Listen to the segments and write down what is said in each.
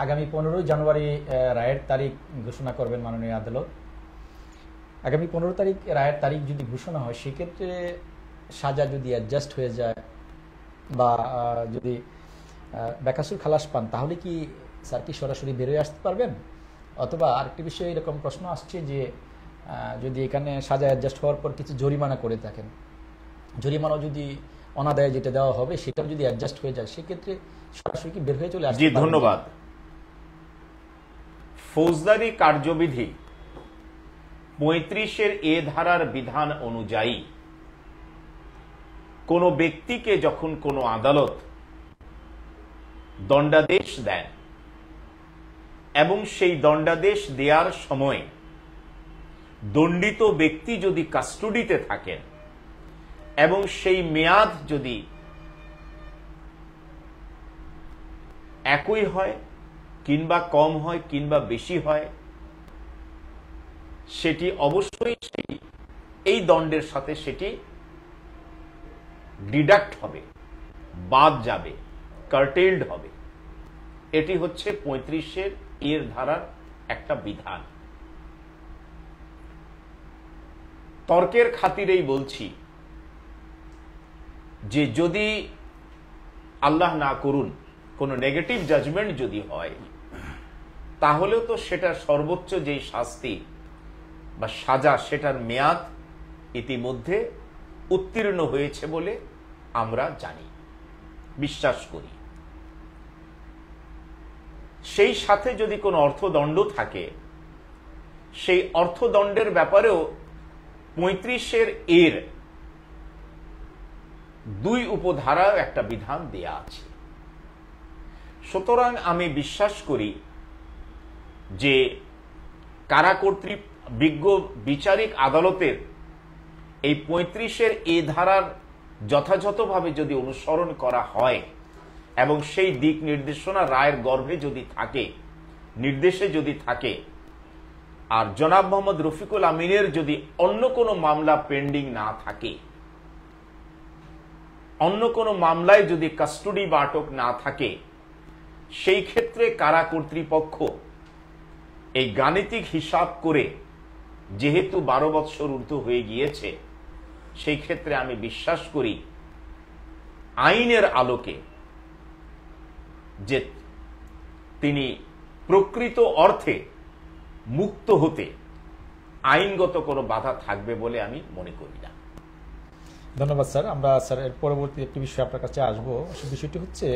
আগামী 15 জানুয়ারি রায়ের তারিখ ঘোষণা করবেন মাননীয় আদালত। আগামী 15 তারিখ রায়ের তারিখ যদি ঘোষণা হয়, সেক্ষেত্রে সাজা যদি অ্যাডজাস্ট হয়ে যায় বা যদি বেকসুর খালাস পান, তাহলে কি স্যার কি সরাসরি বেরোয় আসতে পারবেন? অথবা আরেকটি বিষয় এরকম প্রশ্ন আসছে যে যদি এখানে সাজা অ্যাডজাস্ট হওয়ার পর কিছু জরিমানা করে থাকেন, জরিমানা যদি অনাদায়ে যেটা দেওয়া হবে সেটাও যদি অ্যাডজাস্ট হয়ে যায়, সেক্ষেত্রে সরাসরি কি বের হয়ে চলে আসবে? জি, ধন্যবাদ। ফৌজদারি কার্যবিধি 35-এর এ ধারার বিধান অনুযায়ী কোন ব্যক্তিকে যখন কোনো আদালত দণ্ডাদেশ দেন এবং সেই দণ্ডাদেশ দেওয়ার সময় দণ্ডিত ব্যক্তি যদি কাস্টডিতে থাকেন এবং সেই মেয়াদ যদি একই হয় কিংবা কম হয় কিংবা বেশি হয়, সেটি অবশ্যই এই দণ্ডের সাথে সেটি ডিডাক্ট হবে, বাদ যাবে, কার্টেলড হবে। এটি হচ্ছে 35-এর এর ধারার একটা বিধান। তর্কের খাতিরেই বলছি যে যদি আল্লাহ না করুন কোনো নেগেটিভ জাজমেন্ট যদি হয়, তাহলেও তো সেটার সর্বোচ্চ যেই শাস্তি বা সাজা, সেটার মেয়াদ ইতিমধ্যে উত্তীর্ণ হয়েছে বলে আমরা জানি, বিশ্বাস করি। সেই সাথে যদি কোনো অর্থদণ্ড থাকে, সেই অর্থদণ্ডের ব্যাপারেও 35-এর এর 2 উপধারায় একটা বিধান দেয়া আছে। সুতরাং আমি বিশ্বাস করি যে কারা কর্তৃক বিজ্ঞ বিচারিক আদালতের এই 35-এর এ ধারার যথাযথভাবে যদি অনুসরণ করা হয় এবং সেই দিক নির্দেশনা রায়ের গর্ভে যদি থাকে, নির্দেশে যদি থাকে, আর জনাব মোহাম্মদ রফিকুল আমিনের যদি অন্য কোনো মামলা পেন্ডিং না থাকে, অন্য কোনো মামলায় যদি কাস্টডি বা আটক না থাকে, সেই ক্ষেত্রে কারা কর্তৃপক্ষ এই গাণিতিক হিসাব করে যেহেতু 12 বৎসর ঊর্ধ্ব হয়ে গিয়েছে, সেই ক্ষেত্রে আমি বিশ্বাস করি আইনের আলোকে যে তিনি প্রকৃত অর্থে মুক্ত হতে আইনগত কোনো বাধা থাকবে বলে আমি মনে করি না। ধন্যবাদ স্যার। আমরা স্যার এর পরবর্তী একটি বিষয় আপনার কাছে আসবো। বিষয়টি হচ্ছে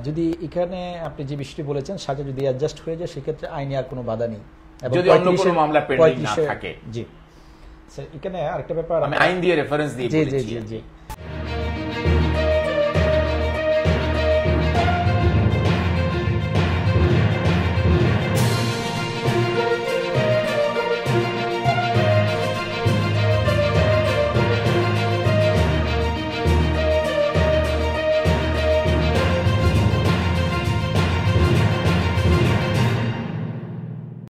যদি এখানে আপনি যে বিষয়টি বলেছেন সাজা যদি অ্যাডজাস্ট হয়ে যায়, সেক্ষেত্রে আইনে আর কোনো বাধা নেই, যদি অন্য কোনো মামলা পেন্ডিং না থাকে। জি স্যার, এখানে আরেকটা ব্যাপার আমি আইন দিয়ে রেফারেন্স দিয়ে বলেছি। জি জি জি